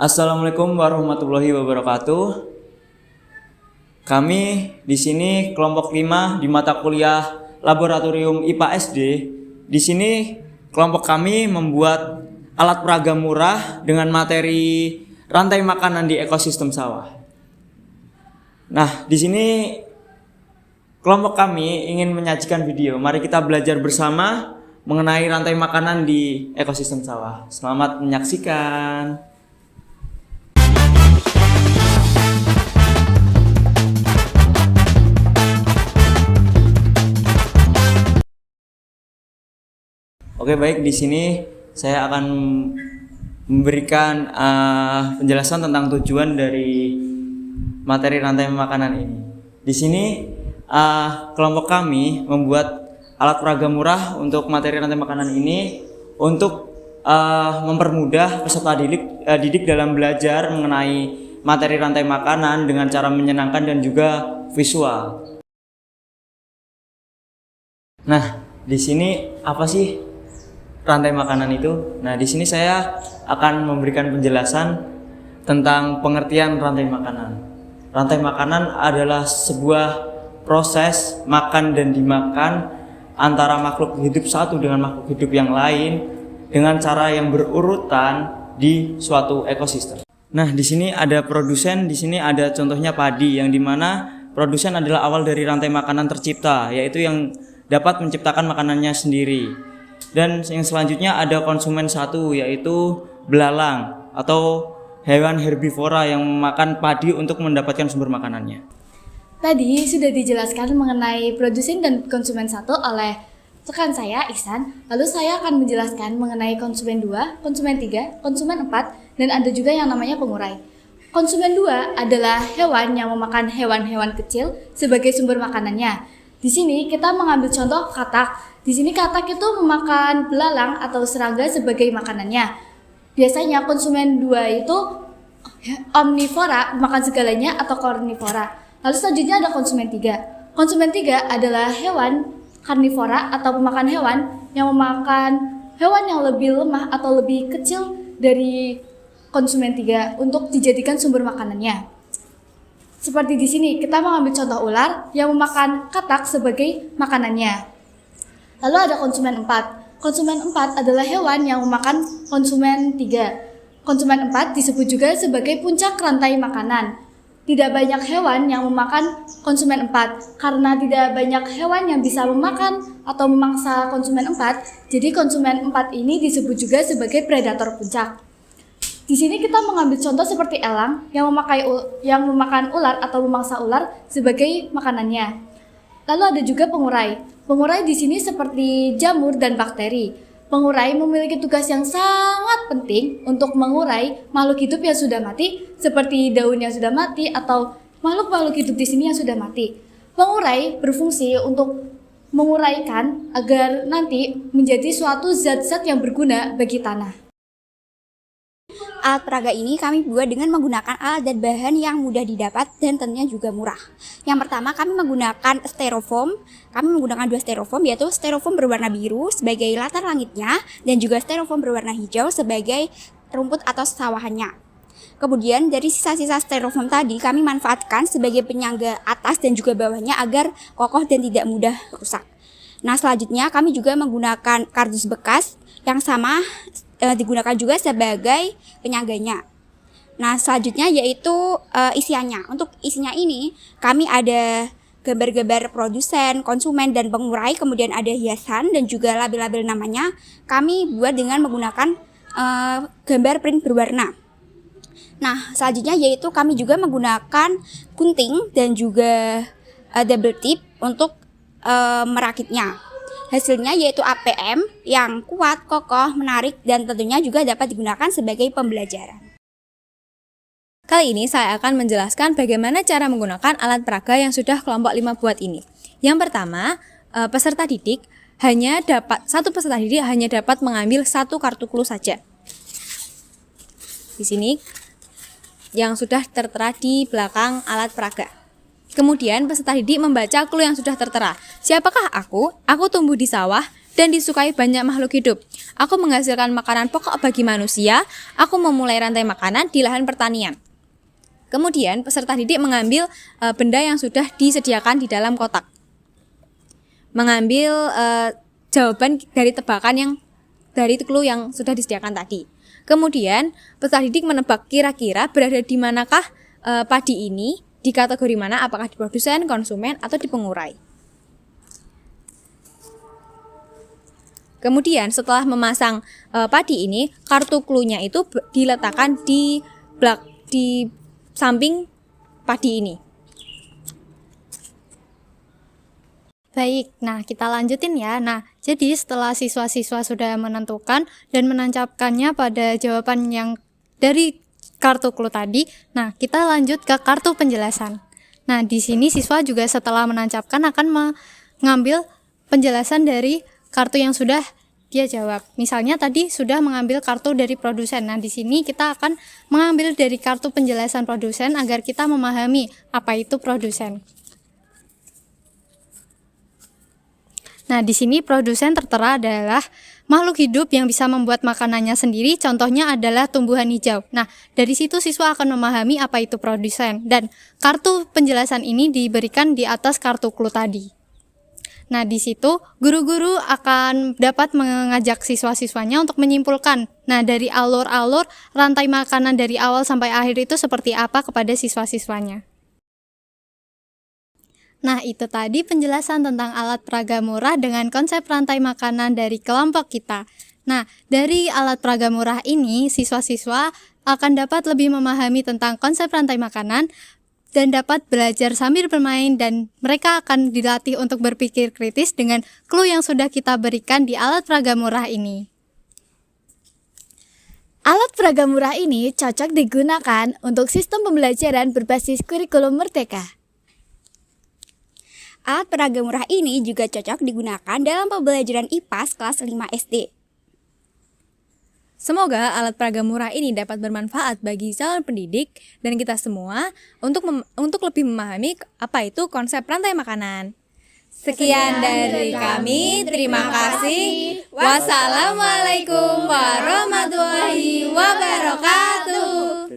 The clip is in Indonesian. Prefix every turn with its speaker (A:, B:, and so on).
A: Assalamualaikum warahmatullahi wabarakatuh. Kami di sini kelompok 5 di mata kuliah Laboratorium IPA SD. Di sini kelompok kami membuat alat peraga murah dengan materi rantai makanan di ekosistem sawah. Nah, di sini kelompok kami ingin menyajikan video. Mari kita belajar bersama mengenai rantai makanan di ekosistem sawah. Selamat menyaksikan. Oke, baik, di sini saya akan memberikan penjelasan tentang tujuan dari materi rantai makanan ini. Di sini kelompok kami membuat alat peraga murah untuk materi rantai makanan ini untuk mempermudah peserta didik dalam belajar mengenai materi rantai makanan dengan cara menyenangkan dan juga visual. Nah, di sini apa sih rantai makanan itu? Nah, di sini saya akan memberikan penjelasan tentang pengertian rantai makanan. Rantai makanan adalah sebuah proses makan dan dimakan antara makhluk hidup satu dengan makhluk hidup yang lain dengan cara yang berurutan di suatu ekosistem. Nah, di sini ada produsen, di sini ada contohnya padi, yang dimana produsen adalah awal dari rantai makanan tercipta, yaitu yang dapat menciptakan makanannya sendiri. Dan yang selanjutnya ada konsumen satu, yaitu belalang atau hewan herbivora yang memakan padi untuk mendapatkan sumber makanannya.
B: Tadi sudah dijelaskan mengenai produsen dan konsumen satu oleh rekan saya, Ihsan. Lalu saya akan menjelaskan mengenai konsumen 2, konsumen 3, konsumen 4, dan ada juga yang namanya pengurai. Konsumen 2 adalah hewan yang memakan hewan-hewan kecil sebagai sumber makanannya. Di sini kita mengambil contoh katak. Di sini katak itu memakan belalang atau serangga sebagai makanannya. Biasanya konsumen 2 itu omnivora, memakan segalanya, atau karnivora. Lalu selanjutnya ada konsumen 3. Konsumen 3 adalah hewan karnivora atau pemakan hewan yang memakan hewan yang lebih lemah atau lebih kecil dari konsumen 3 untuk dijadikan sumber makanannya. Seperti di sini kita mengambil contoh ular yang memakan katak sebagai makanannya. Lalu ada konsumen 4. Konsumen 4 adalah hewan yang memakan konsumen 3. Konsumen 4 disebut juga sebagai puncak rantai makanan. Tidak banyak hewan yang memakan konsumen 4. Karena tidak banyak hewan yang bisa memakan atau memangsa konsumen 4, jadi konsumen 4 ini disebut juga sebagai predator puncak. Di sini kita mengambil contoh seperti elang yang memakan ular atau memangsa ular sebagai makanannya. Lalu ada juga pengurai. Pengurai di sini seperti jamur dan bakteri. Pengurai memiliki tugas yang sangat penting untuk mengurai makhluk hidup yang sudah mati, seperti daun yang sudah mati atau makhluk-makhluk hidup di sini yang sudah mati. Pengurai berfungsi untuk menguraikan agar nanti menjadi suatu zat-zat yang berguna bagi tanah.
C: Alat peraga ini kami buat dengan menggunakan alat dan bahan yang mudah didapat dan tentunya juga murah. Yang pertama, kami menggunakan styrofoam. Kami menggunakan 2 styrofoam, yaitu styrofoam berwarna biru sebagai latar langitnya dan juga styrofoam berwarna hijau sebagai rumput atau sawahannya. Kemudian dari sisa-sisa styrofoam tadi kami manfaatkan sebagai penyangga atas dan juga bawahnya agar kokoh dan tidak mudah rusak. Nah, selanjutnya kami juga menggunakan kardus bekas yang sama digunakan juga sebagai penyangganya. Nah, selanjutnya yaitu isiannya. Untuk isinya ini kami ada gambar-gambar produsen, konsumen, dan pengurai, kemudian ada hiasan dan juga label-label namanya. Kami buat dengan menggunakan gambar print berwarna. Nah, selanjutnya yaitu kami juga menggunakan gunting dan juga double tip untuk merakitnya. Hasilnya yaitu APM yang kuat, kokoh, menarik, dan tentunya juga dapat digunakan sebagai pembelajaran.
D: Kali ini saya akan menjelaskan bagaimana cara menggunakan alat peraga yang sudah kelompok 5 buat ini. Yang pertama, satu peserta didik hanya dapat mengambil 1 kartu clue saja. Di sini yang sudah tertera di belakang alat peraga. Kemudian peserta didik membaca clue yang sudah tertera. Siapakah aku? Aku tumbuh di sawah. dan disukai banyak makhluk hidup. Aku menghasilkan makanan pokok bagi manusia. Aku memulai rantai makanan di lahan pertanian. Kemudian peserta didik mengambil benda yang sudah disediakan di dalam kotak. Mengambil jawaban dari tebakan yang dari clue yang sudah disediakan tadi. Kemudian peserta didik menebak kira-kira berada di manakah padi ini, di kategori mana, apakah di produsen, konsumen, atau di pengurai. Kemudian setelah memasang padi ini, kartu clue-nya itu diletakkan di samping padi ini.
E: Baik, nah kita lanjutin ya. Nah, jadi setelah siswa-siswa sudah menentukan dan menancapkannya pada jawaban yang dari kartu clue tadi, nah kita lanjut ke kartu penjelasan. Nah, di sini siswa juga setelah menancapkan akan mengambil penjelasan dari kartu yang sudah dia jawab. Misalnya tadi sudah mengambil kartu dari produsen. Nah, di sini kita akan mengambil dari kartu penjelasan produsen agar kita memahami apa itu produsen. Nah, di sini produsen tertera adalah makhluk hidup yang bisa membuat makanannya sendiri, contohnya adalah tumbuhan hijau. Nah, dari situ siswa akan memahami apa itu produsen, dan kartu penjelasan ini diberikan di atas kartu clue tadi. Nah, di situ guru-guru akan dapat mengajak siswa-siswanya untuk menyimpulkan, nah dari alur-alur rantai makanan dari awal sampai akhir itu seperti apa kepada siswa-siswanya. Nah, itu tadi penjelasan tentang alat peraga murah dengan konsep rantai makanan dari kelompok kita. Nah, dari alat peraga murah ini, siswa-siswa akan dapat lebih memahami tentang konsep rantai makanan dan dapat belajar sambil bermain, dan mereka akan dilatih untuk berpikir kritis dengan clue yang sudah kita berikan di alat peraga murah ini.
B: Alat peraga murah ini cocok digunakan untuk sistem pembelajaran berbasis kurikulum Merdeka.
C: Alat peraga murah ini juga cocok digunakan dalam pembelajaran IPAS kelas 5 SD.
D: Semoga alat peraga murah ini dapat bermanfaat bagi calon pendidik dan kita semua untuk lebih memahami apa itu konsep rantai makanan. Sekian dari kami, terima kasih. Wassalamualaikum warahmatullahi wabarakatuh.